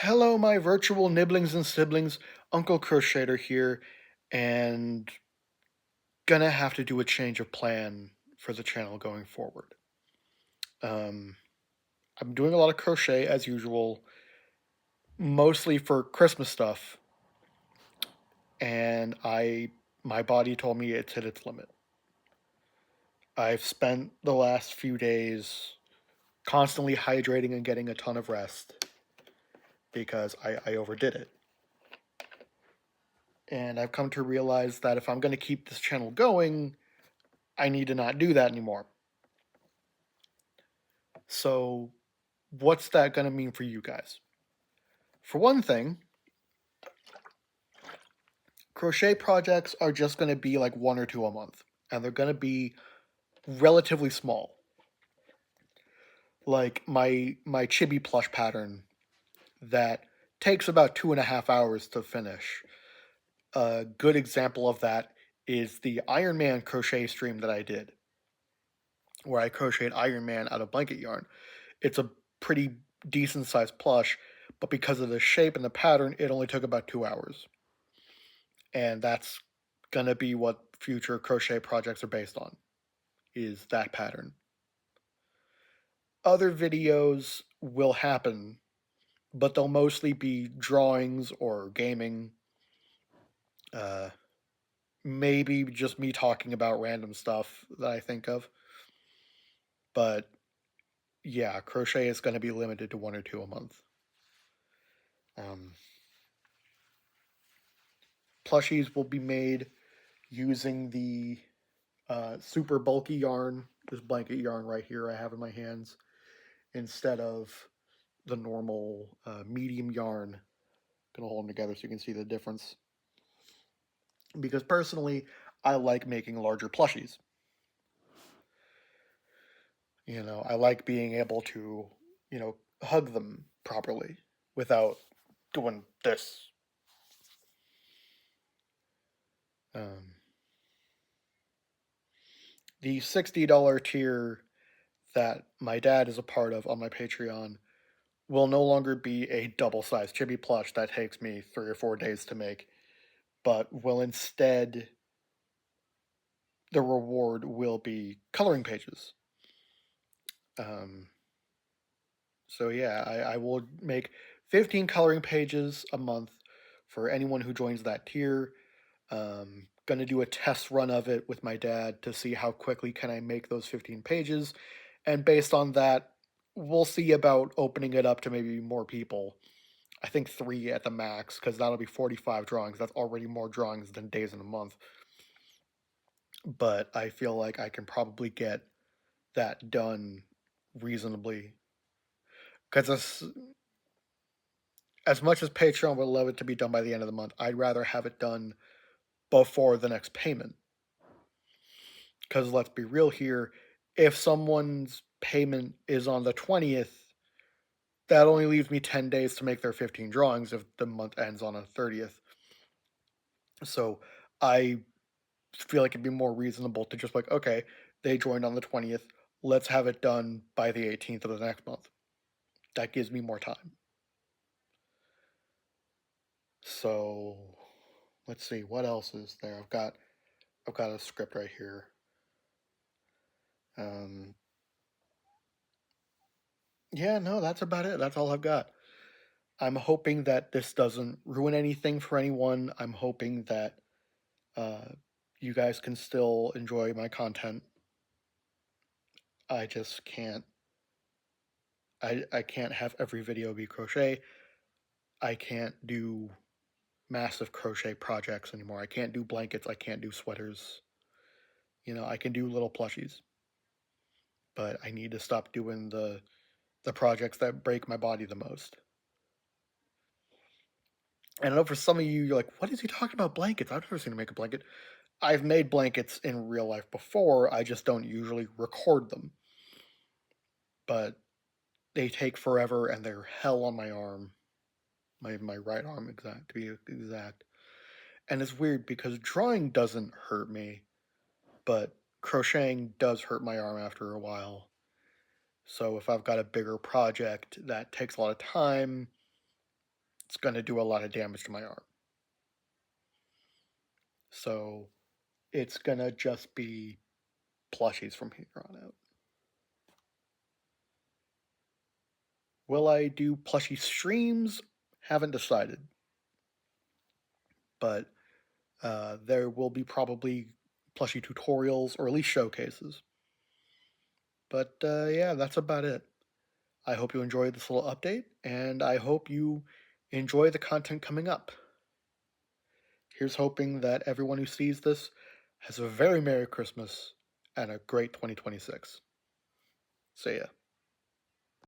Hello, my virtual nibblings and siblings. Uncle Crochater here, and gonna have to do a change of plan for the channel going forward. Um, I'm doing a lot of crochet as usual, mostly for Christmas stuff, and my body told me it's hit its limit. I've spent the last few days constantly hydrating and getting a ton of rest because I overdid it. And I've come to realize that if I'm going to keep this channel going, I need to not do that anymore. So, what's that going to mean for you guys? For one thing, crochet projects are just going to be like one or two a month, and they're going to be relatively small. Like my chibi plush pattern that takes about 2.5 hours to finish. A good example of that is the Iron Man crochet stream that I did, where I crocheted Iron Man out of blanket yarn. It's a pretty decent sized plush, but because of the shape and the pattern, it only took about 2 hours. And that's gonna be what future crochet projects are based on, is that pattern. Other videos will happen, but they'll mostly be drawings or gaming. Uh, Maybe just me talking about random stuff that I think of. But yeah, crochet is going to be limited to one or two a month. Um, Plushies will be made using the super bulky yarn, this blanket yarn right here I have in my hands, instead of the normal medium yarn. Gonna hold them together so you can see the difference. Because personally, I like making larger plushies. I like being able to, hug them properly without doing this. Um, the $60 tier that my dad is a part of on my Patreon will no longer be a double sized chibi plush that takes me 3 or 4 days to make, but will instead, the reward will be coloring pages. Um, so yeah, I will make 15 coloring pages a month for anyone who joins that tier. Gonna do a test run of it with my dad to see how quickly can I make those 15 pages, and based on that, we'll see about opening it up to maybe more people. I think three at the max, because that'll be 45 drawings. That's already more drawings than days in a month. But I feel like I can probably get that done reasonably. Because as much as Patreon would love it to be done by the end of the month, I'd rather have it done before the next payment. Because let's be real here, if someone's payment is on the 20th, that only leaves me 10 days to make their 15 drawings if the month ends on a 30th. So I feel like it'd be more reasonable to just like, okay, they joined on the 20th, let's have it done by the 18th of the next month. That gives me more time. So let's see what else is there. I've got a script right here. Um, yeah, no, that's about it. That's all I've got. I'm hoping that this doesn't ruin anything for anyone. I'm hoping that uh, you guys can still enjoy my content. I just can't. I can't have every video be crochet. I can't do massive crochet projects anymore. I can't do blankets. I can't do sweaters. I can do little plushies, but I need to stop doing the projects that break my body the most. And I know for some of you, you're like, what is he talking about blankets? I've never seen him make a blanket. I've made blankets in real life before, I just don't usually record them. But they take forever and they're hell on my arm. My right arm, exact to be exact. And it's weird because drawing doesn't hurt me, but crocheting does hurt my arm after a while. So if I've got a bigger project that takes a lot of time, it's going to do a lot of damage to my arm. So it's going to just be plushies from here on out. Will I do plushie streams? Haven't decided. But there will be probably plushie tutorials or at least showcases. But yeah, that's about it. I hope you enjoyed this little update, and I hope you enjoy the content coming up. Here's hoping that everyone who sees this has a very Merry Christmas and a great 2026. See ya.